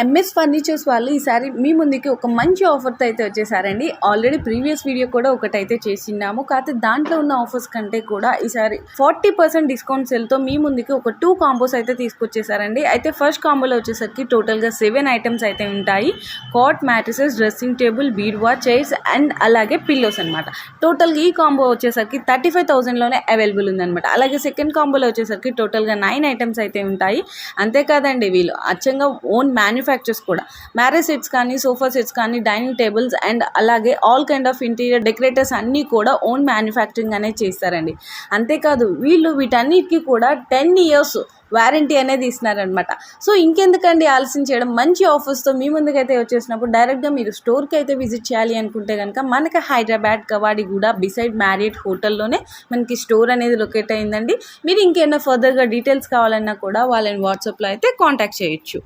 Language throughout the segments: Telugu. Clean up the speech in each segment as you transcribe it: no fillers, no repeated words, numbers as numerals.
ఎంఎస్ ఫర్నిచర్స్ వాళ్ళు ఈసారి మీ ముందుకి ఒక మంచి ఆఫర్తో అయితే వచ్చేసారండి. ఆల్రెడీ ప్రీవియస్ వీడియో కూడా ఒకటైతే చేసినాము. కాకపోతే దాంట్లో ఉన్న ఆఫర్స్ కంటే కూడా ఈసారి 40% డిస్కౌంట్ సేల్తో మీ ముందుకి ఒక 2 కాంబోస్ అయితే తీసుకొచ్చేసారండి. అయితే ఫస్ట్ కాంబోలో వచ్చేసరికి టోటల్గా 7 ఐటమ్స్ అయితే ఉంటాయి. కాట్, మ్యాట్రిసెస్, డ్రెస్సింగ్ టేబుల్, బీరువా, చైర్స్ అండ్ అలాగే పిల్లోస్ అనమాట. టోటల్గా ఈ కాంబో వచ్చేసరికి 35,000లోనే అవైలబుల్ ఉందన్నమాట. అలాగే సెకండ్ కాంబోలో వచ్చేసరికి టోటల్గా 9 ఐటమ్స్ అయితే ఉంటాయి. అంతేకాదండి, వీళ్ళు అచ్చంగా ఓన్ మ్యానుఫ్యాక్చర్స్ కూడా మ్యారేజ్ సెట్స్ కానీ, సోఫా సెట్స్ కానీ, డైనింగ్ టేబుల్స్ అండ్ అలాగే all kind of interior decorators అన్నీ కూడా ఓన్ మ్యానుఫ్యాక్చరింగ్ అనేది చేస్తారండి. అంతేకాదు వీళ్ళు వీటన్నిటికీ కూడా 10 years వారంటీ అనేది ఇస్తున్నారనమాట. సో ఇంకెందుకండి ఆలస్యం చేయడం, మంచి ఆఫర్స్తో మీ ముందుకైతే వచ్చేసినప్పుడు డైరెక్ట్గా మీరు స్టోర్కి అయితే విజిట్ చేయాలి అనుకుంటే కనుక మనకి హైదరాబాద్ కవాడిగూడ బిసైడ్ మ్యారియట్ హోటల్లోనే మనకి స్టోర్ అనేది లొకేట్ అయిందండి. మీరు ఇంకేమైనా ఫర్దర్గా డీటెయిల్స్ కావాలన్నా కూడా వాళ్ళని వాట్సాప్లో అయితే కాంటాక్ట్ చేయొచ్చు.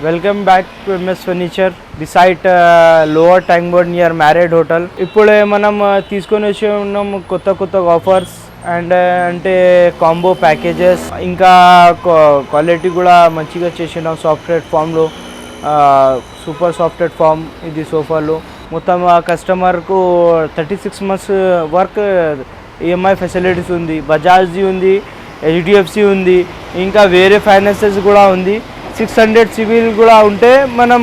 Welcome back to MS furniture beside lower tank board near married hotel. ఇప్పుడు మనం తీసుకొని వచ్చి ఉన్నాం కొత్త ఆఫర్స్ అండ్ అంటే కాంబో ప్యాకేజెస్, ఇంకా క్వాలిటీ కూడా మంచిగా చేసినాం. సాఫ్ట్వేర్ ఫామ్లో సూపర్ సాఫ్ట్వేర్ ఫామ్ ఇది సోఫాలో. మొత్తం కస్టమర్కు 36 months వర్క్ ఈఎంఐ ఫెసిలిటీస్ ఉంది. బజాజ్ది ఉంది, హెచ్డిఎఫ్సి ఉంది, ఇంకా వేరే ఫైనాన్సెస్ కూడా ఉంది. 600 సివిల్ కూడా ఉంటే మనం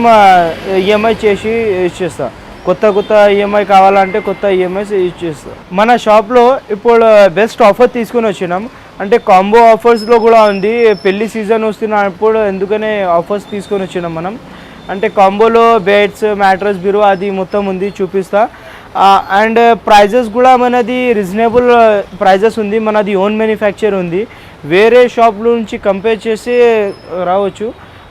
ఈఎంఐ చేసి ఇచ్చేస్తాం. కొత్త ఈఎంఐ కావాలంటే కొత్త ఈఎంఐస్ ఇచ్చేస్తాం. మన షాప్లో ఇప్పుడు బెస్ట్ ఆఫర్ తీసుకొని వచ్చినాం. అంటే కాంబో ఆఫర్స్లో కూడా ఉంది. పెళ్లి సీజన్ వస్తున్నప్పుడు ఎందుకనే ఆఫర్స్ తీసుకొని వచ్చినాం మనం. అంటే కాంబోలో బెడ్స్, మ్యాట్రస్, బీరో అది మొత్తం ఉంది, చూపిస్తా. అండ్ ప్రైజెస్ కూడా మనది రీజనబుల్ ప్రైజెస్ ఉంది. మనది ఓన్ మ్యానుఫ్యాక్చర్ ఉంది. వేరే షాప్ నుంచి కంపేర్ చేసి రావచ్చు.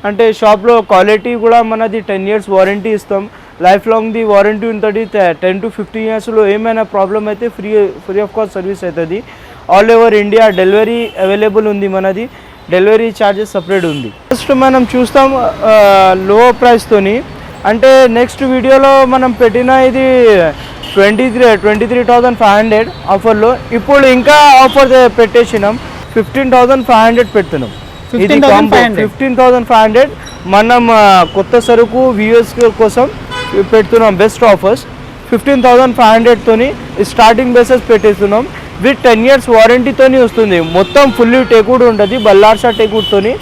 అంటే షాప్లో క్వాలిటీ కూడా మనది 10 years వారంటీ ఇస్తాం. లైఫ్ లాంగ్ది వారంటీ ఉంటుంది. 10 to 15 yearsలో ఏమైనా ప్రాబ్లం అయితే ఫ్రీ ఆఫ్ కాస్ట్ సర్వీస్ అవుతుంది. All over India delivery available ఉంది. మనది డెలివరీ ఛార్జెస్ సపరేట్ ఉంది. ఫస్ట్ మనం చూస్తాం లో ప్రైస్తోని. అంటే నెక్స్ట్ వీడియోలో మనం పెట్టిన ఇది 23,500 ఆఫర్లో. ఇప్పుడు ఇంకా ఆఫర్ పెట్టేసినాం, 15,500 పెడుతున్నాం. ఇది 15,500 మనం కొత్త సరుకు వ్యూయర్స్ కోసం పెడుతున్నాం. బెస్ట్ ఆఫర్స్ 15,500తోని స్టార్టింగ్ బేసెస్ పెట్టేస్తున్నాం. విత్ 10 years వారంటీతోని వస్తుంది. మొత్తం ఫుల్లీ టేక్వుడ్ ఉంటుంది, బల్లార్సా టేక్వుడ్తోని.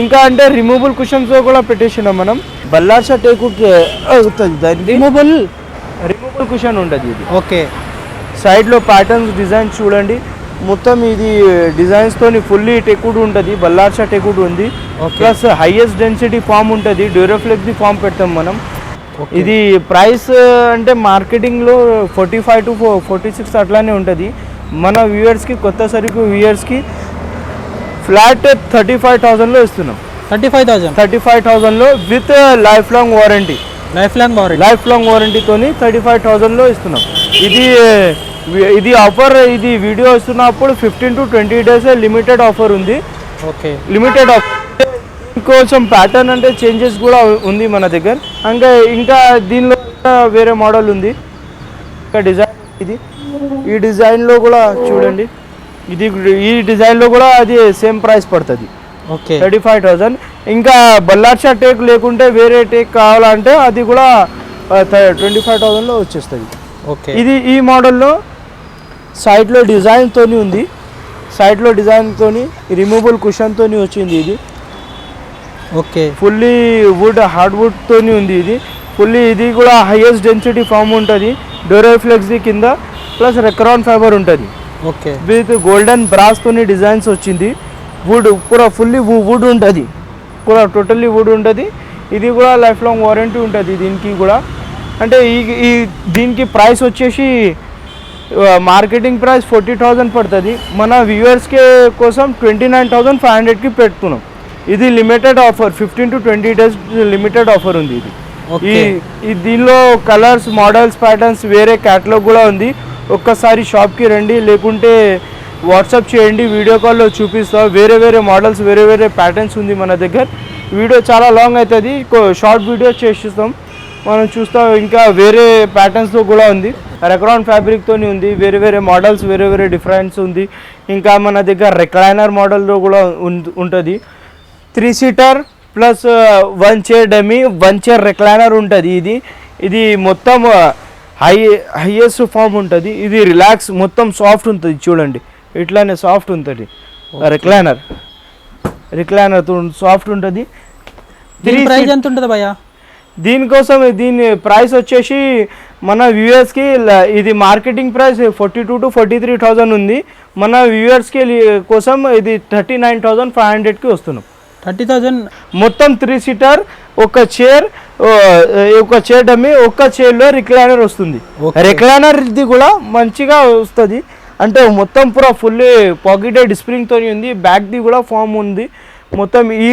ఇంకా అంటే రిమూవబుల్ కుషన్స్తో కూడా పెట్టేసినాం మనం. బల్లార్సా టేక్వుడ్ అవుతుంది, దానికి రిమూవబుల్ కుషన్ ఉంటుంది. ఇది ఓకే. సైడ్లో ప్యాటర్న్స్ డిజైన్స్ చూడండి, మొత్తం ఇది డిజైన్స్తోని ఫుల్లీ టెక్వుడ్ ఉంటుంది. బల్లార్సా టెక్వుడ్ ఉంది. ప్లస్ హైయెస్ట్ డెన్సిటీ ఫామ్ ఉంటుంది. డ్యూరోఫ్లెక్స్ ది ఫామ్ పెడతాం మనం. ఇది ప్రైస్ అంటే మార్కెటింగ్లో 45 to 46 అట్లానే ఉంటుంది. మన వ్యూయర్స్కి, కొత్త సరుకు వ్యూయర్స్కి ఫ్లాట్ 35,000లో ఇస్తున్నాం. 35,000లో విత్ లైఫ్ లాంగ్ వారంటీతోని 35,000లో ఇస్తున్నాం. ఇది ఆఫర్, ఇది వీడియో ఇస్తున్నప్పుడు 15 to 20 days లిమిటెడ్ ఆఫర్ ఉంది. Okay, limited offer. కొంచెం ప్యాటర్న్ అంటే చేంజెస్ కూడా ఉంది మన దగ్గర. ఇంకా దీనిలో వేరే మోడల్ ఉంది. ఇంకా డిజైన్ ఇది, ఈ డిజైన్లో కూడా చూడండి. ఈ డిజైన్లో కూడా అది సేమ్ ప్రైస్ పడుతుంది. ఓకే, 35,000. ఇంకా బల్లార్సా టేక్ లేకుంటే వేరే టేక్ కావాలంటే అది కూడా 25,000లో వచ్చేస్తుంది. ఓకే, ఇది ఈ మోడల్లో సైడ్లో డిజైన్తోని ఉంది. సైడ్లో డిజైన్తోని రిమూవబుల్ కుషన్తోని వచ్చింది ఇది. ఓకే, ఫుల్లీ వుడ్, హార్డ్వుడ్తోని ఉంది ఇది ఫుల్లీ. ఇది కూడా హైయెస్ట్ డెన్సిటీ ఫామ్ ఉంటుంది. డ్యూరోఫ్లెక్స్ది కింద ప్లస్ రెక్రాన్ ఫైబర్ ఉంటుంది. ఓకే, విత్ గోల్డెన్ బ్రాస్తోని డిజైన్స్ వచ్చింది. వుడ్ పూరా ఫుల్లీ వుడ్ ఉంటుంది, పూరా టోటల్లీ వుడ్ ఉంటుంది. ఇది కూడా లైఫ్ లాంగ్ వారంటీ ఉంటుంది దీనికి కూడా. అంటే దీనికి ప్రైస్ వచ్చేసి మార్కెటింగ్ ప్రైస్ 40,000 పడుతుంది. మన వ్యూవర్స్కి కోసం 29,500కి పెడుతున్నాం. ఇది limited offer, 15 to 20 days limited offer ఉంది. ఇది దీనిలో కలర్స్, మోడల్స్, ప్యాటర్న్స్ వేరే క్యాటలాగ్ కూడా ఉంది. ఒక్కసారి షాప్కి రండి, లేకుంటే వాట్సాప్ చేయండి, వీడియో కాల్లో చూపిస్తా. వేరే మోడల్స్, వేరే ప్యాటర్న్స్ ఉంది మన దగ్గర. వీడియో చాలా లాంగ్ అవుతుంది, షార్ట్ వీడియో చేసిస్తాం. మనం చూస్తాం ఇంకా వేరే ప్యాటర్న్స్తో కూడా ఉంది. రెక్రాన్ ఫ్యాబ్రిక్తోని ఉంది, వేరే వేరే మోడల్స్ వేరే వేరే డిఫరెన్స్ ఉంది. ఇంకా మన దగ్గర రెక్లైనర్ మోడల్లో కూడా ఉంటుంది. 3 seater plus 1 chair dummy 1 chair recliner ఉంటుంది. ఇది మొత్తం హైయెస్ట్ ఫామ్ ఉంటుంది. ఇది రిలాక్స్ మొత్తం సాఫ్ట్ ఉంటుంది, చూడండి ఇట్లానే సాఫ్ట్ ఉంటుంది. రిక్లైనర్ సాఫ్ట్ ఉంటుంది. ప్రైస్ ఎంత ఉంటుంది భయ్యా? దీనికోసం దీని ప్రైస్ వచ్చేసి మన వ్యూవర్స్కి ఇది మార్కెటింగ్ ప్రైస్ 42,000 to 43,000 ఉంది. మన వ్యూవర్స్కి కోసం ఇది 39,500కి వస్తున్నాం. 30,000 మొత్తం 3 సీటర్, ఒక చైర్ డమ్మీ, ఒక చైర్లో రిక్లైనర్ వస్తుంది. రిక్లైనర్ ఇది కూడా మంచిగా వస్తుంది, అంటే మొత్తం పూరా ఫుల్లీ పాకెటెడ్ స్ప్రింగ్తో ఉంది. బ్యాక్ది కూడా ఫామ్ ఉంది. మొత్తం ఈ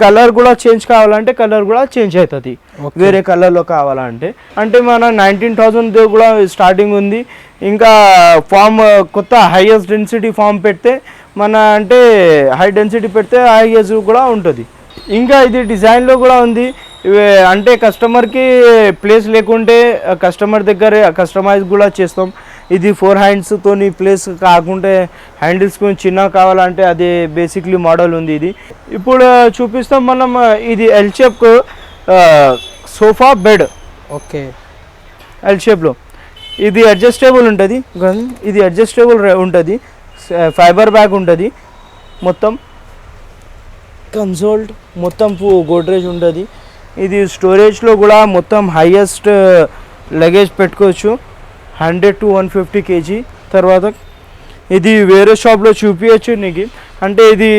కలర్ కూడా చేంజ్ కావాలంటే కలర్ కూడా చేంజ్ అవుతుంది, వేరే కలర్లో కావాలంటే. అంటే మన 19,000 కూడా స్టార్టింగ్ ఉంది. ఇంకా ఫామ్ కొత్త హైయెస్ట్ డెన్సిటీ ఫామ్ పెడితే మన అంటే హై డెన్సిటీ పెడితే హైయెస్ట్ కూడా ఉంటుంది. ఇంకా ఇది డిజైన్లో కూడా ఉంది. అంటే కస్టమర్కి ప్లేస్ లేకుంటే కస్టమర్ దగ్గర కస్టమైజ్ కూడా చేస్తాం. ఇది 4 హ్యాండ్స్తోని ప్లేస్ కాకుంటే హ్యాండిల్స్ కొంచెం చిన్నగా కావాలంటే అది బేసిక్లీ మోడల్ ఉంది. ఇది ఇప్పుడు చూపిస్తాం మనం. ఇది L shape sofa bed. Okay, L షేప్లో ఇది అడ్జస్టబుల్ ఉంటుంది. ఇది అడ్జస్టబుల్ ఉంటుంది, ఫైబర్ బ్యాగ్ ఉంటుంది. మొత్తం కన్సోల్డ్ మొత్తం గోడ్రేజ్ ఉంటుంది. ఇది స్టోరేజ్లో కూడా మొత్తం హైయెస్ట్ లగేజ్ పెట్టుకోవచ్చు, 100 to 150 kg. తర్వాత ఇది వేరే షాప్లో చూపించచ్చు నీకు. అంటే ఇది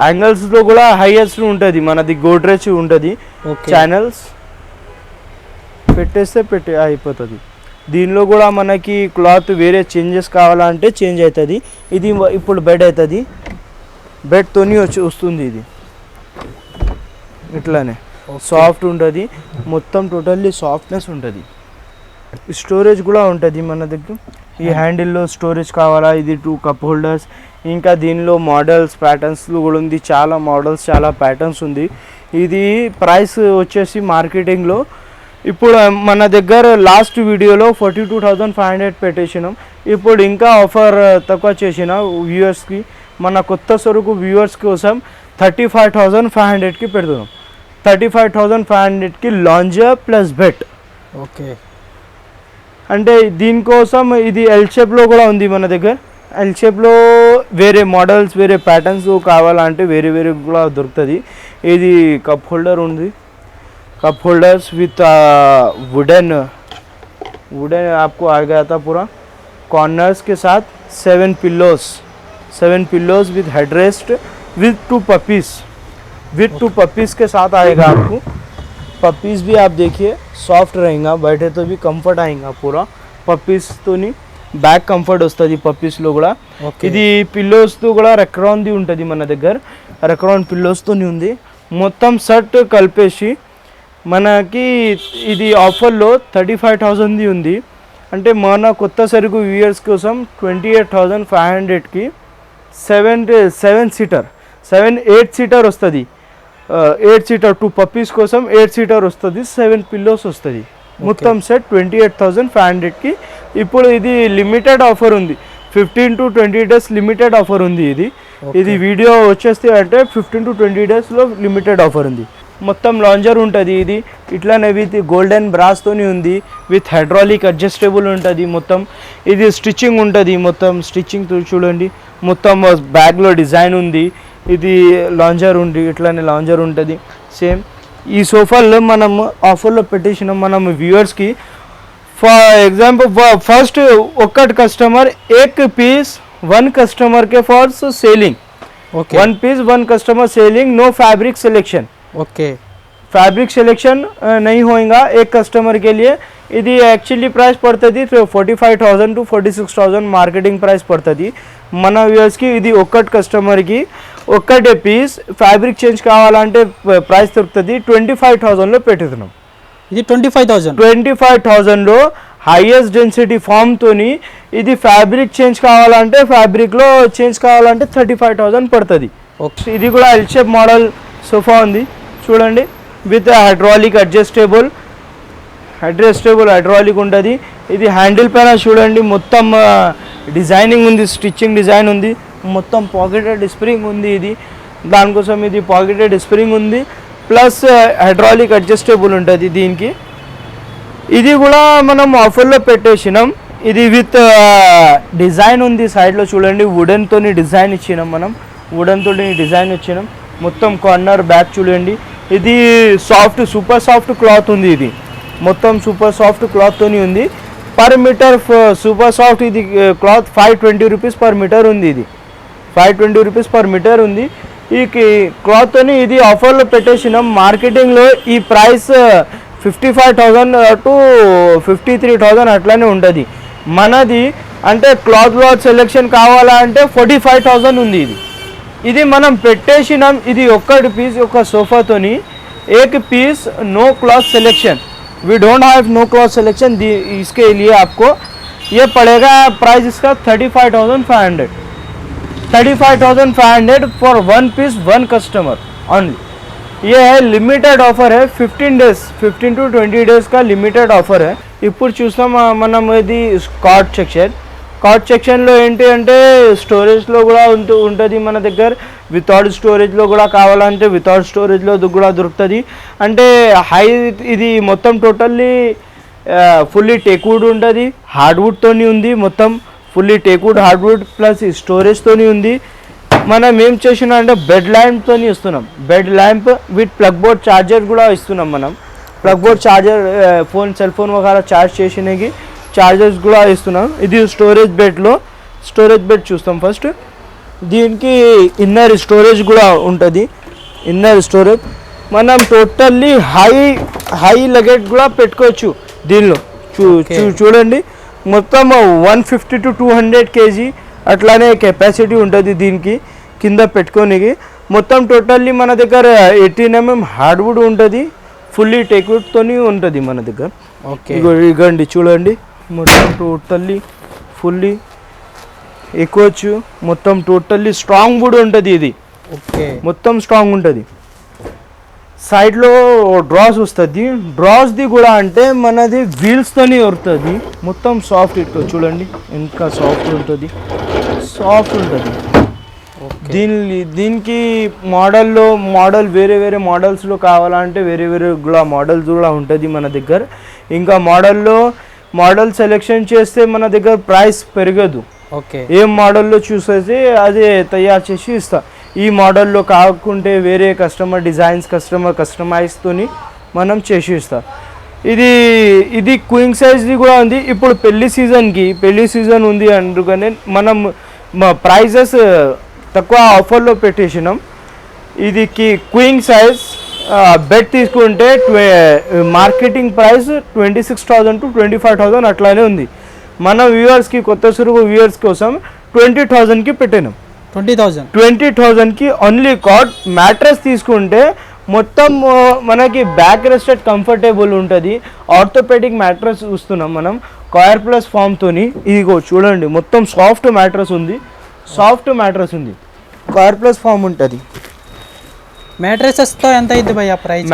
యాంగిల్స్లో కూడా హైయెస్ట్ ఉంటుంది, మనది గోడ్రేజ్ ఉంటుంది. ఛానల్స్ పెట్టేస్తే అయిపోతుంది. దీనిలో కూడా మనకి క్లాత్ వేరే చేంజెస్ కావాలంటే చేంజ్ అవుతుంది. ఇది ఇప్పుడు బెడ్ అవుతుంది, బెడ్తోని వస్తుంది. ఇది ఇట్లానే సాఫ్ట్ ఉంటుంది, మొత్తం టోటల్లీ సాఫ్ట్నెస్ ఉంటుంది. స్టోరేజ్ కూడా ఉంటుంది మన దగ్గర. ఈ హ్యాండిల్లో స్టోరేజ్ కావాలా, ఇది 2 కప్ హోల్డర్స్. ఇంకా దీనిలో మోడల్స్ ప్యాటర్న్స్ కూడా ఉంది, చాలా మోడల్స్ చాలా ప్యాటర్న్స్ ఉంది. ఇది ప్రైస్ వచ్చేసి మార్కెటింగ్లో ఇప్పుడు మన దగ్గర లాస్ట్ వీడియోలో 42,500 పెట్టేసినాం. ఇప్పుడు ఇంకా ఆఫర్ తక్కువ చేసిన వ్యూవర్స్కి, మన కొత్త సరుకు వ్యూవర్స్ కోసం 35,500కి పెడుతున్నాం. 35,500కి లాంజర్ ప్లస్ బెడ్. ఓకే, అంటే దీనికోసం ఇది ఎల్ షేప్లో కూడా ఉంది మన దగ్గర. ఎల్ షేప్లో వేరే మోడల్స్ వేరే ప్యాటర్న్స్ కావాలంటే వేరే వేరే కూడా దొరుకుతుంది. ఇది కప్ హోల్డర్ ఉంది, कप होल्डर्स विथ वुडन आपको आ गया था पूरा कॉर्नर्स के साथ. 7 pillows with headrest with 2 puppies के साथ आएगा आपको. पपीज़ भी आप देखिए सॉफ्ट रहेगा, बैठे तो भी कंफर्ट आएगा पूरा. पपीज़ तो नहीं బ్యాక్ కంఫర్ట్ వస్తుంది పప్పీస్లో కూడా. ఇది పిల్లోస్తో కూడా రెక్రాన్ది ఉంటుంది మన దగ్గర. రెక్రాన్ పిల్లోస్తోని ఉంది. మొత్తం సెట్ కలిపేసి మనకి ఇది ఆఫర్లో 35,000ది ఉంది. అంటే మన కొత్త సరుకు వ్యూయర్స్ కోసం 28,500కి 8 సీటర్ వస్తుంది. 8 సీటర్ 2 పప్పీస్ కోసం 8 సీటర్ వస్తుంది, 7 పిల్లోస్ వస్తుంది. మొత్తం సెట్ 28,500కి. ఇప్పుడు ఇది లిమిటెడ్ ఆఫర్ ఉంది, 15 to 20 డేస్ లిమిటెడ్ ఆఫర్ ఉంది. ఇది వీడియో వచ్చేస్తే అంటే 15 to 20 డేస్లో లిమిటెడ్ ఆఫర్ ఉంది. మొత్తం లాంజర్ ఉంటుంది. ఇది ఇట్లానే విత్ గోల్డెన్ బ్రాస్తోని ఉంది, విత్ హైడ్రాలిక్ అడ్జస్టబుల్ ఉంటుంది. మొత్తం ఇది స్టిచ్చింగ్ ఉంటుంది, మొత్తం స్టిచ్చింగ్ చూడండి. మొత్తం బ్యాగ్లో డిజైన్ ఉంది. ఇది లాంజర్ ఉంది, ఇట్లానే లాంజర్ ఉంటుంది సేమ్. ఈ సోఫాలో మనం ఆఫర్లో పెట్టేసినాం మనం వ్యూవర్స్కి. ఫర్ ఎగ్జాంపుల్ ఫస్ట్ ఒక్కటి కస్టమర్ 1 पीस 1 कस्टमर के for selling. Okay, 1 piece 1 customer selling. No fabric selection. Okay, fabric selection नहीं होगा एक कस्टमर के लिए. ఇది యాక్చువల్లీ ప్రైస్ పడుతుంది 45,000 to 46,000 మార్కెటింగ్ ప్రైస్ పడుతుంది మన వ్యూవర్స్కి. ఇది ఒక్కటి కస్టమర్కి ఒక్కటే పీస్ ఫ్యాబ్రిక్ చేంజ్ కావాలంటే ప్రైస్ దొరుకుతుంది 25,000లో పెట్టుతున్నాం. ఇది 25,000లో హైయెస్ట్ డెన్సిటీ ఫామ్తోని ఇది ఫ్యాబ్రిక్ చేంజ్ కావాలంటే ఫ్యాబ్రిక్లో చేంజ్ కావాలంటే 35,000 పడుతుంది. ఓకే, ఇది కూడా ఎల్ షేప్ మోడల్ సోఫా ఉంది చూడండి, with hydraulic adjustable adjustable hydraulic ఉంటుంది. ఇది హ్యాండిల్ పైన చూడండి మొత్తం డిజైనింగ్ ఉంది, స్టిచ్చింగ్ డిజైన్ ఉంది, మొత్తం పాకెటెడ్ స్ప్రింగ్ ఉంది. ఇది దానికోసం ఇది పాకెటెడ్ స్ప్రింగ్ ఉంది, ప్లస్ హైడ్రాలిక్ అడ్జస్టబుల్ ఉంటుంది దీనికి. ఇది కూడా మనం ఆఫర్లో పెట్టేసినాం. ఇది విత్ డిజైన్ ఉంది, సైడ్లో చూడండి వుడెన్తోని డిజైన్ ఇచ్చినాం, మనం వుడెన్తో డిజైన్ ఇచ్చినాం. మొత్తం కార్నర్ బ్యాక్ చూడండి. ఇది సాఫ్ట్, సూపర్ సాఫ్ట్ క్లాత్ ఉంది. ఇది మొత్తం సూపర్ సాఫ్ట్ క్లాత్తోని ఉంది. పర్ మీటర్ సూపర్ సాఫ్ట్ ఇది క్లాత్ 520 రూపీస్ పర్ మీటర్ ఉంది. ఇది 520 రూపీస్ పర్ మీటర్ ఉంది. ఈ క్లాత్తోని ఇది ఆఫర్లో పెట్టేసినాం. మార్కెటింగ్లో ఈ ప్రైస్ 55,000 టు 53,000 అట్లానే ఉంటుంది. మనది అంటే క్లాత్ సెలెక్షన్ కావాలా అంటే 45,000 ఉంది. ఇది మనం పెట్టేసినాం. ఇది ఒక్కటి పీస్ ఒక సోఫాతోని एक piece no cloth selection, we don't have no cloth selection. इसके लिए आपको ये पड़ेगा प्राइस इसका 35,500 for one piece one customer only. ये है लिमिटेड ऑफर है, 15 to 20 डेज का लिमिटेड ऑफर है. ఇప్పుడు చూస్తాం మనం ఇది కార్ట్ సెక్షన్లో ఏంటి అంటే స్టోరేజ్లో కూడా ఉంటుంది మన దగ్గర. వితౌట్ స్టోరేజ్లో కూడా కావాలంటే వితౌట్ స్టోరేజ్లో కూడా దొరుకుతుంది. అంటే హై ఇది మొత్తం టోటల్లీ ఫుల్లీ టేక్వుడ్ ఉంటుంది, హార్డ్వుడ్తోని ఉంది. మొత్తం ఫుల్లీ టేక్వుడ్ హార్డ్వుడ్ ప్లస్ స్టోరేజ్తోని ఉంది. మనం ఏం చేసినా అంటే బెడ్ ల్యాంప్తోని ఇస్తున్నాం. Bed lamp with plug board charger కూడా ఇస్తున్నాం మనం. Plug board charger cell phone వగైరా ఛార్జ్ చేసినకి ఛార్జర్స్ కూడా ఇస్తున్నాం. ఇది స్టోరేజ్ బెడ్ చూస్తాం ఫస్ట్. దీనికి ఇన్నర్ స్టోరేజ్ కూడా ఉంటుంది. ఇన్నర్ స్టోరేజ్ మనం టోటల్లీ హై లగేజ్ కూడా పెట్టుకోవచ్చు దీనిలో. చూడండి మొత్తం 150 to 200 kg అట్లానే కెపాసిటీ ఉంటుంది దీనికి కింద పెట్టుకోనికి. మొత్తం టోటల్లీ మన దగ్గర 18 mm హార్డ్వుడ్ ఉంటుంది, ఫుల్లీ టేక్వుడ్తోని ఉంటుంది మన దగ్గర. ఓకే, ఇగండి చూడండి మొత్తం టోటల్లీ ఫుల్లీ ఎక్కువచ్చు. మొత్తం టోటల్లీ స్ట్రాంగ్ వుడ్ ఉంటుంది ఇది. ఓకే, మొత్తం స్ట్రాంగ్ ఉంటుంది. సైడ్లో డ్రాస్ వస్తుంది. డ్రాస్ది కూడా అంటే మనది వీల్స్తోని వస్తుంది. మొత్తం సాఫ్ట్ ఇట్లా చూడండి ఇంకా సాఫ్ట్ ఉంటుంది. దీనికి మోడల్ వేరే మోడల్స్లో కావాలంటే వేరే కూడా మోడల్స్ కూడా ఉంటుంది మన దగ్గర. ఇంకా మోడల్ సెలెక్షన్ చేస్తే మన దగ్గర ప్రైస్ పెరగదు. ఓకే, ఏం మోడల్లో చూసేసి అదే తయారు చేసి ఇస్తా. ఈ మోడల్లో కాకుంటే వేరే కస్టమైజ్తోని మనం చేసి ఇస్తా. ఇది క్వీన్ సైజ్ది కూడా ఉంది. ఇప్పుడు పెళ్లి సీజన్ ఉంది అందుకనే మనం ప్రైజెస్ తక్కువ ఆఫర్లో పెట్టేసినాం. ఇది క్వీన్ సైజ్ బెడ్ తీసుకుంటే మార్కెటింగ్ ప్రైస్ 26,000 to 25,000 అట్లానే ఉంది. మన వ్యూవర్స్కి కొత్త సురుగు వ్యూవర్స్ కోసం 20,000కి పెట్టినాం. 20,000కి ఓన్లీ కాట్. మ్యాట్రెస్ తీసుకుంటే మొత్తం మనకి బ్యాక్ రెస్టెడ్ కంఫర్టబుల్ ఉంటుంది. ఆర్థోపెడిక్ మ్యాట్రెస్ చూస్తున్నాం మనం కాయర్ ప్లస్ ఫామ్తోని. ఇదిగో చూడండి మొత్తం సాఫ్ట్ మ్యాట్రెస్ ఉంది. కాయర్ ప్లస్ ఫామ్ ఉంటుంది. మ్యాట్రెసెస్తో ఎంత అయింది భయ్యా price?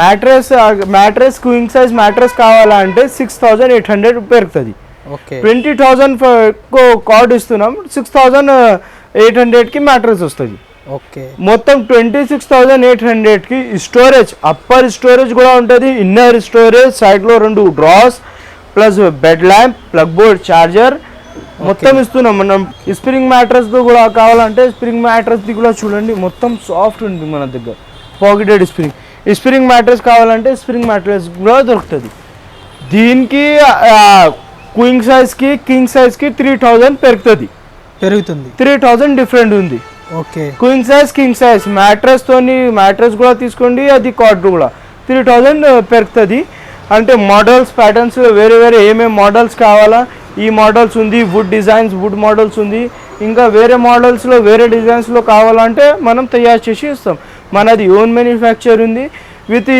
Mattress queen size mattress కావాలంటే 6,800 పెరుగుతుంది. ఓకే, 20,000 కార్డ్ ఇస్తున్నాం, 6,800కి మ్యాట్రెస్ వస్తుంది. ఓకే, మొత్తం 26,800కి స్టోరేజ్, అప్పర్ స్టోరేజ్ కూడా ఉంటుంది, ఇన్నర్ స్టోరేజ్, సైడ్లో 2 drawers plus bed lamp, plug board charger మొత్తం ఇస్తున్నాం మనం. స్ప్రింగ్ మ్యాట్రెస్తో కూడా కావాలంటే స్ప్రింగ్ మ్యాట్రెస్ది కూడా చూడండి మొత్తం సాఫ్ట్ ఉంది మన దగ్గర. పాకెటెడ్ స్ప్రింగ్ మ్యాట్రెస్ కావాలంటే స్ప్రింగ్ మ్యాట్రెస్ కూడా దొరుకుతుంది. దీనికి క్వీన్ సైజ్కి కింగ్ సైజ్కి 3,000 పెరుగుతుంది. 3,000 డిఫరెంట్ ఉంది. Okay, queen size king size mattress కూడా తీసుకోండి, అది కార్డ్ కూడా 3,000 పెరుగుతుంది. అంటే మోడల్స్ ప్యాటర్న్స్ వేరే ఏమేమి మోడల్స్ కావాలా ఈ మోడల్స్ ఉంది. వుడ్ మోడల్స్ ఉంది. ఇంకా వేరే మోడల్స్లో వేరే డిజైన్స్లో కావాలంటే మనం తయారు చేసి ఇస్తాం. మనది ఓన్ మ్యానుఫ్యాక్చర్ ఉంది.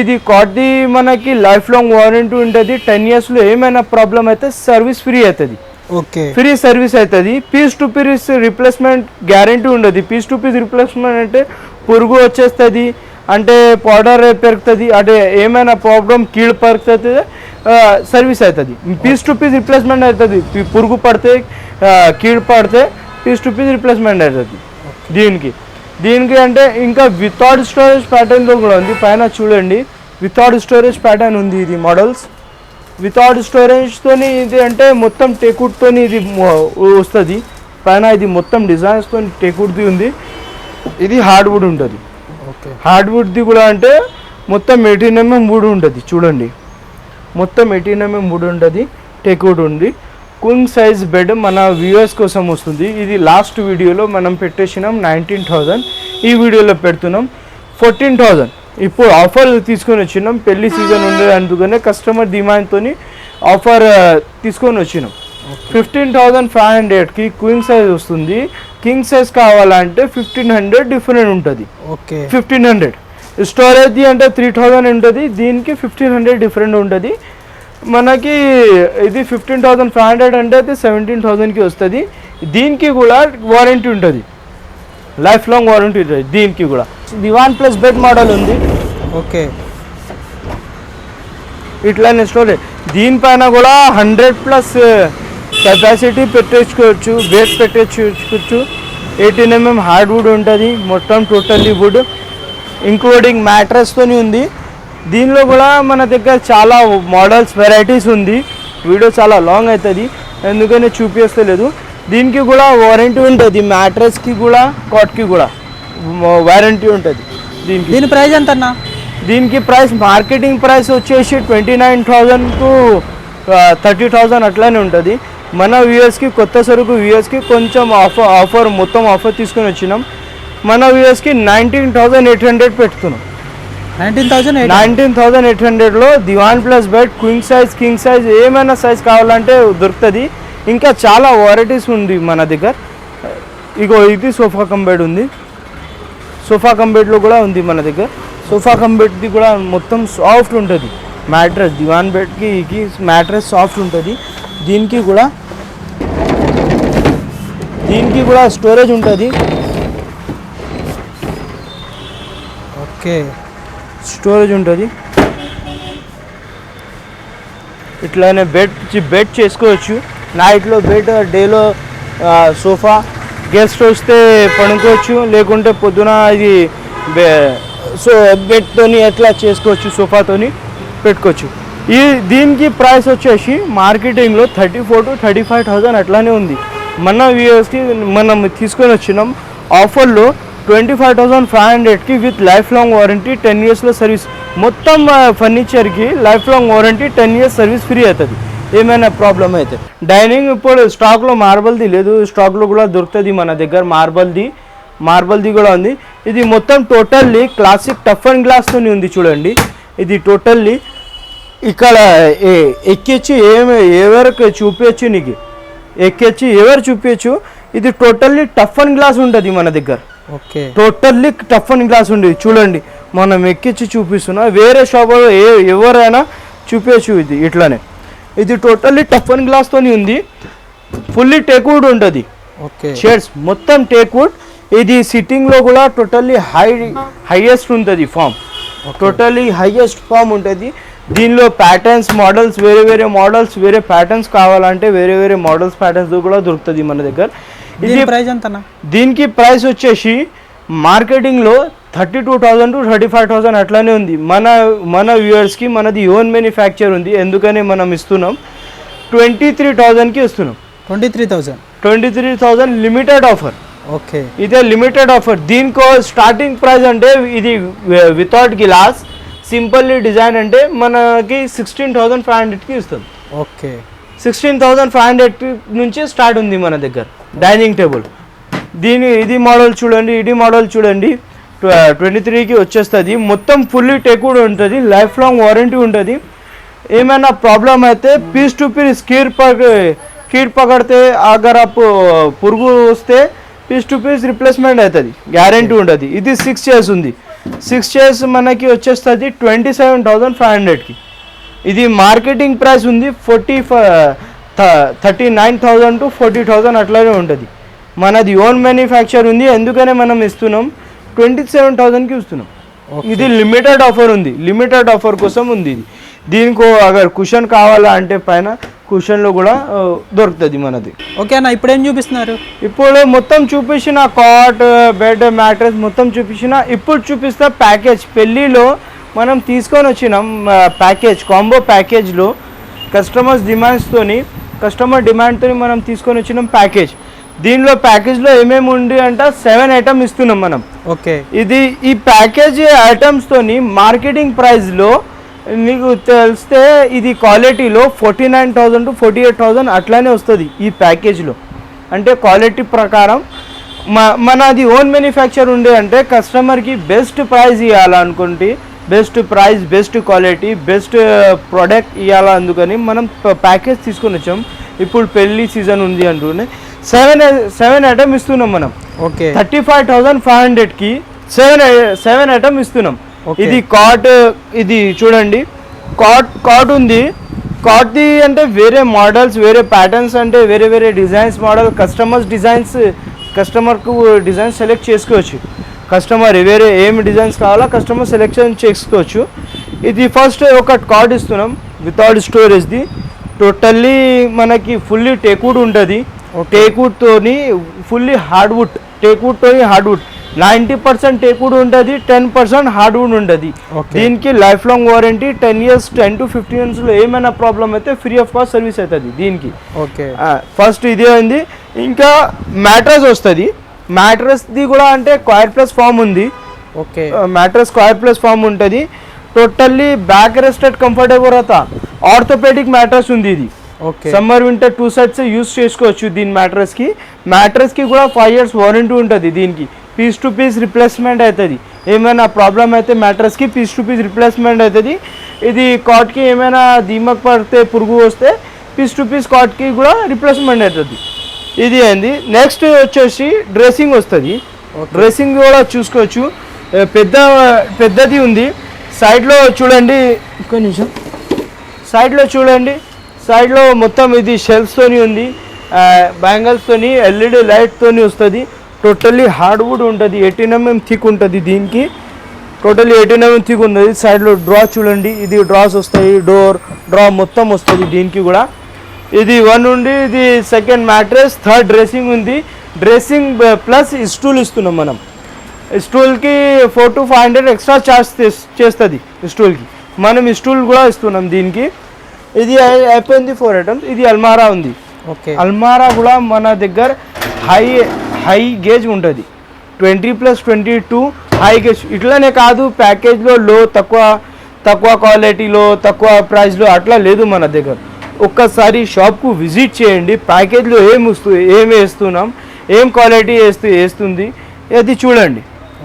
ఇది కార్డ్ది మనకి లైఫ్ లాంగ్ వారంటీ ఉంటుంది. 10 yearsలో ఏమైనా ప్రాబ్లం అయితే సర్వీస్ ఫ్రీ అవుతుంది. ఓకే, ఫ్రీ సర్వీస్ అవుతుంది. Piece to piece replacement guarantee ఉండదు. పీస్ టు పీస్ రిప్లేస్మెంట్ అంటే పురుగు వచ్చేస్తుంది, అంటే పౌడర్ పెరుగుతుంది, అంటే ఏమైనా ప్రాబ్లం కీళ్ళు పెరుగుతుంది, సర్వీస్ అవుతుంది. పీస్ టు పీస్ రిప్లేస్మెంట్ అవుతుంది. పురుగు పడితే కీళ్ళు పడితే పీస్ టు పీస్ రిప్లేస్మెంట్ అవుతుంది దీనికి అంటే ఇంకా వితౌట్ స్టోరేజ్ ప్యాటర్న్లో కూడా ఉంది. పైన చూడండి, వితౌట్ స్టోరేజ్ ప్యాటర్న్ ఉంది. ఇది మోడల్స్ వితౌట్ స్టోరేజ్తోని, ఇది అంటే మొత్తం టేకుడ్తోని ఇది వస్తుంది. పైన ఇది మొత్తం డిజైన్స్తో టేకుడ్ది ఉంది. ఇది హార్డ్వుడ్ ఉంటుంది. హార్డ్వుడ్ది కూడా అంటే మొత్తం 18 mm వుడ్ ఉంటుంది. చూడండి, మొత్తం 18 mm వుడ్ ఉంటుంది, టేకుడ్ ఉంది. క్వీన్ సైజ్ బెడ్ మన వ్యూవర్స్ కోసం వస్తుంది. ఇది లాస్ట్ వీడియోలో మనం పెట్టేసినాం 19,000, ఈ వీడియోలో పెడుతున్నాం 14,000. ఇప్పుడు ఆఫర్ తీసుకొని వచ్చినాం, పెళ్లి సీజన్ ఉండేది, అందుకనే కస్టమర్ డిమాండ్తో ఆఫర్ తీసుకొని వచ్చినాం. 15,500కి క్వీన్ సైజ్ వస్తుంది. కింగ్ సైజ్ కావాలంటే 1,500 డిఫరెంట్ ఉంటుంది. 1,500 స్టోరేజ్ది అంటే 3,000 ఉంటుంది, దీనికి 1,500 డిఫరెంట్ ఉంటుంది. మనకి ఇది 15,500 అంటే 17,000కి వస్తుంది. దీనికి కూడా వారంటీ ఉంటుంది, లైఫ్ లాంగ్ వారంటీ ఉంటుంది. దీనికి కూడా దివాన్ ప్లస్ బెడ్ మోడల్ ఉంది. ఇట్లానే స్టోరేజ్, దీనిపైన కూడా 100+ కెపాసిటీ పెట్టేసుకోవచ్చు, బెడ్ పెట్టేసుకోవచ్చు. 18 mm హార్డ్వుడ్ ఉంటుంది, మొత్తం టోటల్లీ వుడ్ ఇంక్లూడింగ్ మ్యాట్రెస్తో ఉంది. దీనిలో కూడా మన దగ్గర చాలా మోడల్స్ వెరైటీస్ ఉంది. వీడియో చాలా లాంగ్ అవుతుంది, ఎందుకని చూపిస్తలేదు. దీనికి కూడా వారంటీ ఉంటుంది, మ్యాట్రెస్కి కూడా కాట్కి కూడా వారంటీ ఉంటుంది. దీని ప్రైస్ ఎంత అన్న? దీనికి ప్రైస్ మార్కెటింగ్ ప్రైస్ వచ్చేసి 29,000 to 30,000 అట్లానే ఉంటుంది. మన వ్యూయర్స్కి, కొత్త సరుకు వ్యూయర్స్కి కొంచెం ఆఫర్ మొత్తం ఆఫర్ తీసుకొని వచ్చినాం. మన వ్యూయర్స్కి 19,800 పెడుతున్నాం. 19,800లో divan plus bed queen size, king size ఏమైనా సైజ్ కావాలంటే దొరుకుతుంది. ఇంకా చాలా వెరైటీస్ ఉంది మన దగ్గర. ఇగో ఇది సోఫా కమ్ బెడ్ ఉంది, సోఫా కమ్ బెడ్లో కూడా ఉంది మన దగ్గర. సోఫా కమ్ బెడ్ది కూడా మొత్తం సాఫ్ట్ ఉంటుంది మ్యాట్రెస్. దివాన్ బెడ్కి మ్యాట్రెస్ సాఫ్ట్ ఉంటుంది. దీనికి కూడా స్టోరేజ్ ఉంటుంది. స్టోరేజ్ ఉంటుంది. ఇట్లానే బెడ్ చేసుకోవచ్చు. నైట్లో బెడ్, డేలో సోఫా. గెస్ట్ వస్తే పడుకోవచ్చు, లేకుంటే పొద్దున ఇది బెడ్తోని ఎట్లా చేసుకోవచ్చు, సోఫాతోని పెట్టుకోవచ్చు. దీనికి ప్రైస్ వచ్చేసి మార్కెటింగ్లో 34,000 to 35,000 అట్లానే ఉంది. మన వ్యూవర్స్కి మనం తీసుకొని వచ్చినాం ఆఫర్లో 25,500కి విత్ లైఫ్ లాంగ్ వారంటీ, 10 yearsలో సర్వీస్. మొత్తం ఫర్నిచర్కి life long warranty, 10 years service free అవుతుంది ఏమైనా ప్రాబ్లం అయితే. డైనింగ్ ఇప్పుడు స్టాక్లో మార్బల్ది లేదు, స్టాక్లో కూడా దొరుకుతుంది మన దగ్గర. మార్బల్ది కూడా ఉంది. ఇది మొత్తం టోటల్లీ క్లాసిక్ టఫ్ అండ్ గ్లాస్తో ఉంది. చూడండి, ఇది టోటల్లీ ఇక్కడ ఎక్కించి ఎవరికి చూపించచ్చు, నీకు ఎక్కించి ఎవరు చూపించచ్చు. ఇది టోటల్లీ టఫ్ అండ్ గ్లాస్ ఉంటుంది మన దగ్గర. టోటల్లీ టఫ్ అండ్ గ్లాస్ ఉండేది. చూడండి, మనం ఎక్కించి చూపిస్తున్నా, వేరే షాప్లో ఎవరైనా చూపించచ్చు. ఇది ఇట్లానే, ఇది టోటల్లీ టఫ్ అండ్ గ్లాస్తో ఉంది. ఫుల్లీ టేక్వుడ్ ఉంటుంది. షేడ్స్ మొత్తం టేక్వుడ్. ఇది సిట్టింగ్లో కూడా టోటల్లీ హైయెస్ట్ ఉంటుంది ఫామ్. టోటల్లీ హైయెస్ట్ ఫామ్ ఉంటుంది. దీనిలో ప్యాటర్న్స్, మోడల్స్, వేరే మోడల్స్, వేరే ప్యాటర్న్స్ కావాలంటే వేరే మోడల్స్, ప్యాటర్న్స్ కూడా దొరుకుతుంది మన దగ్గర. ఇది ప్రైస్ ఎంత? దీనికి ప్రైస్ వచ్చేసి మార్కెటింగ్లో 32,000 to 35,000 అట్లానే ఉంది. మన వ్యూవర్స్కి మనది ఓన్ మ్యానుఫ్యాక్చర్ ఉంది, ఎందుకని మనం ఇస్తున్నాం 23,000కి ఇస్తున్నాం. 23,000 లిమిటెడ్ ఆఫర్. ఇదే లిమిటెడ్ ఆఫర్. దీనికో స్టార్టింగ్ ప్రైస్ అంటే ఇది వితౌట్ గ్లాస్ సింపుల్లీ డిజైన్ అంటే మనకి 16,500కి ఇస్తుంది. 16,500 నుంచి స్టార్ట్ ఉంది మన దగ్గర డైనింగ్ టేబుల్. ఇది మోడల్ చూడండి, ఇది మోడల్ చూడండి, 23కి వచ్చేస్తుంది. మొత్తం ఫుల్లీ టేక్వుడ్ ఉంటుంది, లైఫ్ లాంగ్ వారంటీ ఉంటుంది. ఏమైనా ప్రాబ్లం అయితే పీస్ టు పీస్ कीट पकड़ते अगर आप पुरुगु वस्ते पीस टू पीस रिप्लेसमेंट అవుతుంది, గ్యారెంటీ ఉంటుంది. ఇది 6 chairs ఉంది. 6 chairs మనకి వచ్చేస్తుంది 27,500కి. ఇది మార్కెటింగ్ ప్రైస్ ఉంది 39,000 to 40,000 అట్లానే ఉంటుంది. మనది ఓన్ మ్యానుఫ్యాక్చర్ ఉంది, ఎందుకనే మనం ఇస్తున్నాం 27,000కి ఇస్తున్నాం. ఇది లిమిటెడ్ ఆఫర్ ఉంది, లిమిటెడ్ ఆఫర్ కోసం ఉంది ఇది. దీనికి అగర్ కుషన్ కావాలా అంటే పైన కుషన్లో కూడా దొరుకుతుంది మనది. ఓకే అన్న, ఇప్పుడు ఏం చూపిస్తున్నారు? ఇప్పుడు మొత్తం చూపించిన కాట్ బెడ్ మ్యాట్రెస్ మొత్తం చూపించిన. ఇప్పుడు చూపిస్తా ప్యాకేజ్. పెళ్ళిలో మనం తీసుకొని వచ్చినాం ప్యాకేజ్, కాంబో ప్యాకేజ్లో కస్టమర్ డిమాండ్తో మనం తీసుకొని వచ్చినాం ప్యాకేజ్. దీనిలో ప్యాకేజ్లో ఏమేమి ఉంది అంటే 7 ఐటమ్ ఇస్తున్నాం మనం. ఓకే, ఇది ఈ ప్యాకేజ్ ఐటమ్స్తోని మార్కెటింగ్ ప్రైస్లో మీకు తెలిస్తే ఇది క్వాలిటీలో 49,000 to 48,000 అట్లానే వస్తుంది ఈ ప్యాకేజ్లో. అంటే క్వాలిటీ ప్రకారం మనది ఓన్ మ్యానుఫ్యాక్చర్ ఉండే అంటే కస్టమర్కి బెస్ట్ ప్రైస్ ఇవ్వాలనుకుంటే best price, best quality, best product ఇవ్వాలా, అందుకని మనం ప్యాకేజ్ తీసుకొని వచ్చాం. ఇప్పుడు పెళ్లి సీజన్ ఉంది అంటూనే 7 ఐటమ్ ఇస్తున్నాం మనం. ఓకే, 35,500కి 7 ఐటమ్ ఇస్తున్నాం. ఇది కాట్, ఇది చూడండి కాట్ ఉంది. కాట్ది అంటే వేరే మోడల్స్, వేరే ప్యాటర్న్స్, అంటే వేరే వేరే డిజైన్స్ మోడల్ కస్టమర్కు డిజైన్స్ సెలెక్ట్ చేసుకోవచ్చు. కస్టమర్ వేరే ఏమి డిజైన్స్ కావాలో కస్టమర్ సెలెక్షన్ చేసుకోవచ్చు. ఇది ఫస్ట్ ఒక కాట్ ఇస్తున్నాం వితౌట్ స్టోరేజ్ది. టోటల్లీ మనకి ఫుల్లీ టేక్వుడ్ ఉంటుంది. టేక్వుడ్తోని ఫుల్లీ హార్డ్వుడ్, టేక్వుడ్తోని హార్డ్వుడ్ 90% టేక్వుడ్ ఉంటుంది, 10% హార్డ్వుడ్ ఉంటుంది. దీనికి life long warranty 10 years, 10 to 15 yearsలో ఏమైనా ప్రాబ్లం అయితే ఫ్రీ ఆఫ్ కాస్ట్ సర్వీస్ అవుతుంది దీనికి. ఓకే, ఫస్ట్ ఇదే ఉంది. ఇంకా మ్యాట్రస్ వస్తుంది. మ్యాట్రస్ది కూడా అంటే క్వైర్ ప్లస్ ఫామ్ ఉంది. Okay, mattress coir plus foam ఉంటుంది. టోటల్లీ బ్యాక్ రెస్టెడ్ కంఫర్టబుల్ అవుతా. ఆర్థోపెడిక్ మ్యాట్రస్ ఉంది ఇది. Okay, summer winter 2 sets use చేసుకోవచ్చు దీని మ్యాట్రస్కి కూడా 5 years వారంటీ ఉంటుంది. దీనికి పీస్ టు పీస్ రిప్లేస్మెంట్ అవుతుంది. ఏమైనా ప్రాబ్లం అయితే మ్యాట్రస్కి పీస్ టు పీస్ రిప్లేస్మెంట్ అవుతుంది. ఇది కాట్కి ఏమైనా దీమక్ పడితే, పురుగు వస్తే పీస్ టు పీస్ కాట్కి కూడా రిప్లేస్మెంట్ అవుతుంది. ఇది అయింది. నెక్స్ట్ వచ్చేసి డ్రెస్సింగ్ వస్తుంది. డ్రెస్సింగ్ కూడా చూసుకోవచ్చు. పెద్దది ఉంది. సైడ్లో చూడండి, ఒక్క నిమిషం, సైడ్లో చూడండి, సైడ్లో మొత్తం ఇది షెల్ఫ్స్తోని ఉంది, బ్యాంగిల్స్తోని, LED లైట్తోని వస్తుంది. టోటల్లీ హార్డ్వుడ్ ఉంటుంది. 18 mm థిక్ ఉంటుంది దీనికి. టోటల్లీ 18 mm థిక్ ఉంటుంది. సైడ్లో డ్రా చూడండి, ఇది డ్రాస్ వస్తాయి, డ్రా మొత్తం వస్తుంది దీనికి కూడా. ఇది 1 ఉంది. ఇది సెకండ్ మ్యాట్రెస్. థర్డ్ డ్రెస్సింగ్ ఉంది. డ్రెస్సింగ్ ప్లస్ స్టూల్ ఇస్తున్నాం మనం. స్టూల్కి 400 to 500 ఎక్స్ట్రా ఛార్జ్ చేస్తుంది స్టూల్కి. మనం స్టూల్ కూడా ఇస్తున్నాం దీనికి. ఇది అయిపోయింది 4 ఐటమ్స్. ఇది అల్మారా ఉంది. ఓకే, అల్మారా కూడా మన దగ్గర హై గేజ్ ఉంటుంది. 20+22 హై గేజ్. ఇట్లానే కాదు ప్యాకేజ్లో తక్కువ క్వాలిటీలో, తక్కువ ప్రైస్లో అట్లా లేదు మన దగ్గర. ఒక్కసారి షాప్కు విజిట్ చేయండి. ప్యాకేజ్లో ఏం వేస్తున్నాం, ఏం క్వాలిటీ వేస్తుంది అది చూడండి.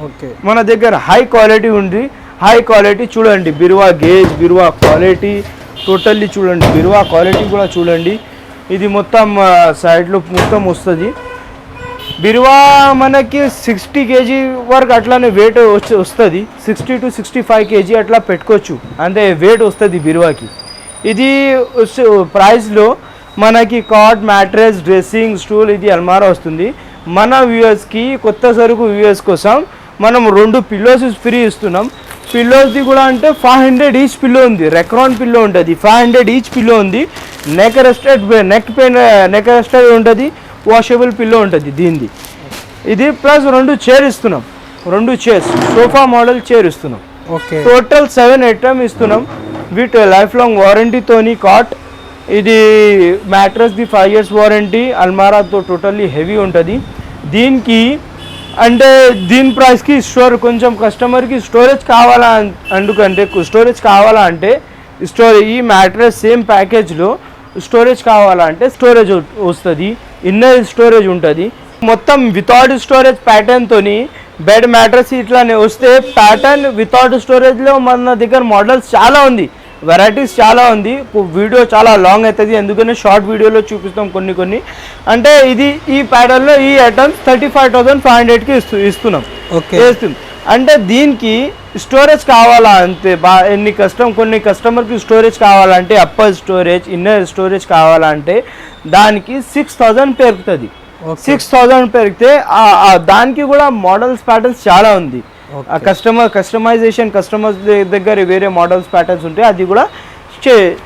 ఓకే, మన దగ్గర హై క్వాలిటీ ఉంది. హై క్వాలిటీ చూడండి, బిరువా గేజ్, బిరువా క్వాలిటీ టోటల్లీ చూడండి, బిరువా క్వాలిటీ కూడా చూడండి. ఇది మొత్తం సైడ్లో మొత్తం వస్తుంది. బిరువా మనకి 60 kg వరకు అట్లానే వెయిట్ వస్తుంది. 60 to 65 kg అట్లా పెట్టుకోవచ్చు, అంటే వెయిట్ వస్తుంది బిరువాకి. ఇది ప్రైస్లో మనకి కాట్, మ్యాట్రెస్, డ్రెస్సింగ్, స్టూల్, ఇది అల్మారా వస్తుంది. మన వ్యూవర్స్కి, కొత్త సరుకు వ్యూవర్స్ కోసం మనం 2 పిల్లోస్ ఫ్రీ ఇస్తున్నాం. పిల్లోస్ది కూడా అంటే 500 ఈచ్ పిల్లో ఉంది. రెక్రాన్ పిల్లో ఉంటుంది, 500 ఈచ్ పిల్లో ఉంది. నెక్ రెస్టెడ్ ఉంటుంది. వాషబుల్ పిల్లో ఉంటుంది దీనిది. ఇది ప్లస్ 2 చైర్ ఇస్తున్నాం. 2 చైర్స్, సోఫా మోడల్ చైర్ ఇస్తున్నాం. ఓకే, టోటల్ 7 ఐటమ్ ఇస్తున్నాం విత్ లైఫ్ లాంగ్ వారంటీతోని. కాట్, ఇది మ్యాట్రస్ది 5 years వారంటీ. అల్మారాతో టోటల్లీ హెవీ ఉంటుంది దీనికి. అంటే దీని ప్రైస్కి కొంచెం కస్టమర్కి స్టోరేజ్ కావాలా అంటే ఈ మ్యాట్రెస్ సేమ్ ప్యాకేజ్లో స్టోరేజ్ కావాలంటే స్టోరేజ్ వస్తుంది. ఇన్నర్ స్టోరేజ్ ఉంటుంది. మొత్తం వితౌట్ స్టోరేజ్ ప్యాటర్న్తోని బెడ్ మ్యాట్రెస్ ఇట్లానే వస్తే ప్యాటర్న్ వితౌట్ స్టోరేజ్లో మన దగ్గర మోడల్స్ చాలా ఉంది, వెరైటీస్ చాలా ఉంది. వీడియో చాలా లాంగ్ అవుతుంది, అందుకనే షార్ట్ వీడియోలో చూపిస్తాం కొన్ని. అంటే ఇది ఈ ప్యాటర్న్లో ఈ ఐటమ్స్ 35,500కి ఇస్తున్నాం. ఓకే, అంటే దీనికి స్టోరేజ్ కావాలా అంతే. కొన్ని కస్టమర్కి స్టోరేజ్ కావాలంటే అప్పర్ స్టోరేజ్, ఇన్నర్ స్టోరేజ్ కావాలంటే దానికి 6,000 పెరుగుతుంది. 6,000 పెరిగితే దానికి కూడా మోడల్స్ ప్యాటర్న్స్ చాలా ఉంది. కస్టమర్స్ దగ్గర వేరే మోడల్స్ ప్యాటర్న్స్ ఉంటాయి, అది కూడా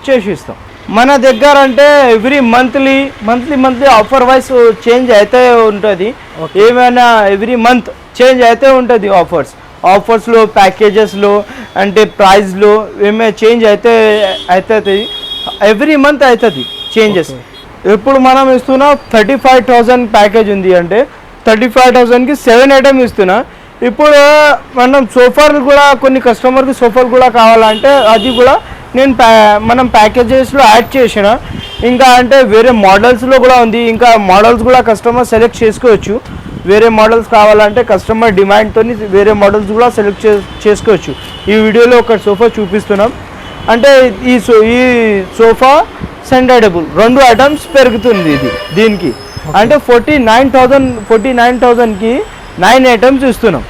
చేసిస్తాం. మన దగ్గర అంటే every monthly offer wise change అయితే ఉంటుంది. ఏమైనా ఎవ్రీ మంత్ చేంజ్ అయితే ఉంటుంది ఆఫర్స్లో, ప్యాకేజెస్లో, అంటే ప్రైస్లో ఏమైనా చేంజ్ అయితే అవుతుంది. ఎవ్రీ మంత్ అవుతుంది చేంజెస్. ఇప్పుడు మనం ఇస్తున్నా 35,000 ప్యాకేజ్ ఉంది అంటే 35,000కి 7 ఐటమ్ ఇస్తున్నా. ఇప్పుడు మనం సోఫాలు కూడా కొన్ని కస్టమర్కి సోఫాలు కూడా కావాలంటే అది కూడా మనం ప్యాకేజెస్లో యాడ్ చేసిన. ఇంకా అంటే వేరే మోడల్స్లో కూడా ఉంది, ఇంకా మోడల్స్ కూడా కస్టమర్ సెలెక్ట్ చేసుకోవచ్చు. వేరే మోడల్స్ కావాలంటే కస్టమర్ డిమాండ్తో వేరే మోడల్స్ కూడా సెలెక్ట్ చేసుకోవచ్చు. ఈ వీడియోలో ఒక సోఫా చూపిస్తున్నాం. అంటే ఈ సోఫా సెంటర్ టేబుల్ 2 ఐటమ్స్ పెరుగుతుంది దీనికి. అంటే 49,000కి 9 ఐటమ్స్ ఇస్తున్నాం.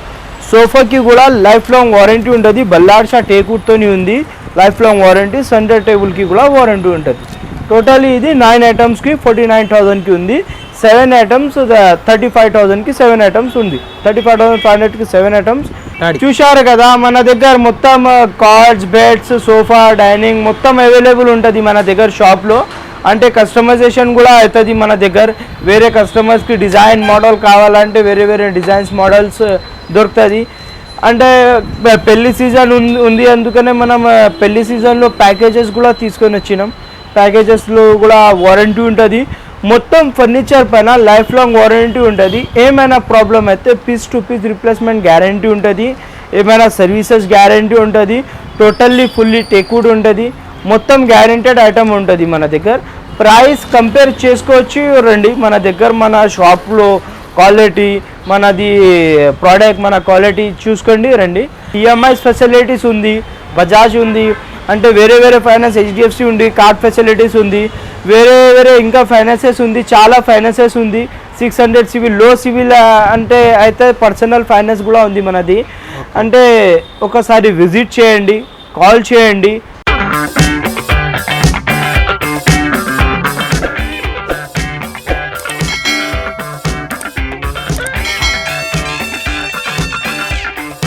సోఫాకి కూడా లైఫ్ లాంగ్ వారంటీ ఉంటుంది. బల్లార్షా టేకుడ్తోని ఉంది లైఫ్ లాంగ్ వారంటీ. సెంటర్ టేబుల్కి కూడా వారంటీ ఉంటుంది. టోటల్ ఇది 9 ఐటమ్స్కి 49,000కి ఉంది. 7 ఐటమ్స్ 35,000కి 7 ఐటమ్స్ ఉంది. 35,500కి 7 ఐటమ్స్ చూశారు కదా. మన దగ్గర మొత్తం కార్డ్స్, బెడ్స్, సోఫా, డైనింగ్ మొత్తం అవైలబుల్ ఉంటుంది మన దగ్గర షాప్లో. అంటే కస్టమైజేషన్ కూడా అవుతుంది మన దగ్గర. వేరే కస్టమర్స్కి డిజైన్ మోడల్ కావాలంటే వేరే డిజైన్స్ మోడల్స్ దొరుకుతుంది. అంటే పెళ్లి సీజన్ ఉంది, అందుకనే మనం పెళ్లి సీజన్లో ప్యాకేజెస్ కూడా తీసుకొని వచ్చినాం. ప్యాకేజెస్లో కూడా వారంటీ ఉంటుంది. మొత్తం ఫర్నిచర్ పైన లైఫ్ లాంగ్ వారంటీ ఉంటుంది. ఏమైనా ప్రాబ్లం అయితే piece to piece replacement guarantee ఉంటుంది. ఏమైనా సర్వీసెస్ గ్యారంటీ ఉంటుంది. టోటల్లీ ఫుల్లీ టేక్వుడ్ ఉంటుంది. మొత్తం గ్యారెంటెడ్ ఐటమ్ ఉంటుంది మన దగ్గర. ప్రైస్ కంపేర్ చేసుకోవచ్చు రండి మన దగ్గర. మన షాప్లో క్వాలిటీ, మనది ప్రోడక్ట్, మన క్వాలిటీ చూసుకోండి రండి. ఈఎంఐస్ ఫెసిలిటీస్ ఉంది, బజాజ్ ఉంది, అంటే వేరే ఫైనాన్స్, హెచ్డిఎఫ్సి ఉంది, కార్డ్ ఫెసిలిటీస్ ఉంది, వేరే ఇంకా ఫైనాన్సెస్ ఉంది, చాలా ఫైనాన్సెస్ ఉంది. 600 సివిల్, లో సివిల్ అంటే అయితే పర్సనల్ ఫైనాన్స్ కూడా ఉంది మనది. అంటే ఒకసారి విజిట్ చేయండి, కాల్ చేయండి.